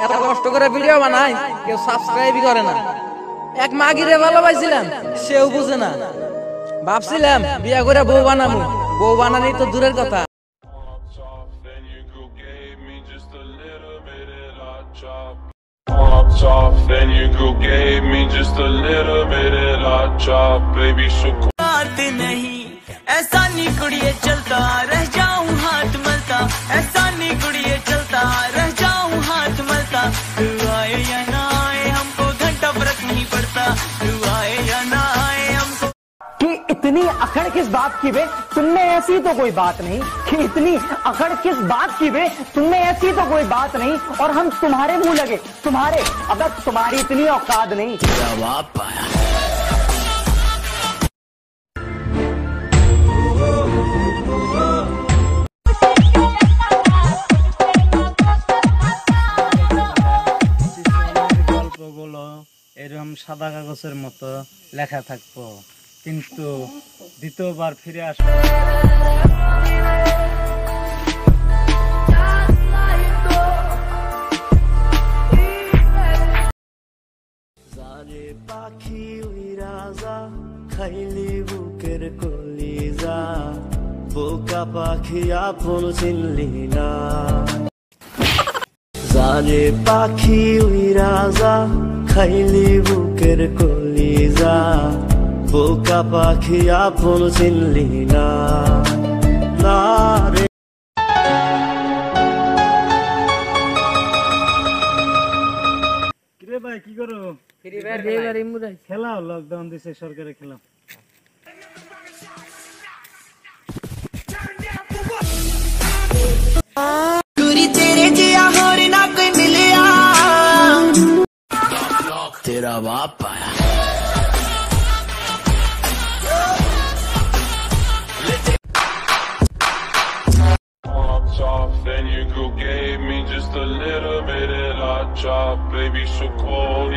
এত কষ্ট করে ভিডিও বানাই কেউ সাবস্ক্রাইবই করে না। এক মাগিরে ভালোবাসছিলাম, সেও বুঝে না। ভাবছিলাম বিয়া করে বউ বানাবো, বউ বানানি তো দূরের কথা। Popped off, then you go gave me just a little bit of hot chop, baby शुक्र बात नहीं ऐसा नहीं कुड़िए चलता रह जाऊं हाथ मलता, ऐसा नहीं कुड़िए चलता रह जाऊं हाथ मलता। तू आए या ना आए हमको घंटा फर्क नहीं पड़ता, तू आए या ना आए हमको। कि इतनी अकड़ किस बात की बे, तुमने ऐसी तो कोई बात नहीं। कि इतनी अकड़ किस बात की बे, तुमने ऐसी तो कोई बात नहीं। और हम तुम्हारे मुंह लगे, तुम्हारे, अगर तुम्हारी इतनी औकात नहीं। जवाब पाया গল্পগুলো এরকম সাদা কাগজের মতো লেখা থাকবো, কিন্তু দ্বিতীয়বার ফিরে আসবো। জানে পাখি উইরাজা খাইলি বুকের কলিজা, বোকা পাখি আপন চিনলি না। জানে পাখি উইরাজা খাইলি বুকের কলিজা, বোকা পাখি আপন চিনলি না। না রে কিরে ভাই কি করো? খেলা লকডাউন দিছে সরকারে, খেলা गुरी तेरे जिया होर ना कोई मिलिया, तेरा बाप पाया Popped off, then you go gave me just a little bit of hot chop, baby शुक्र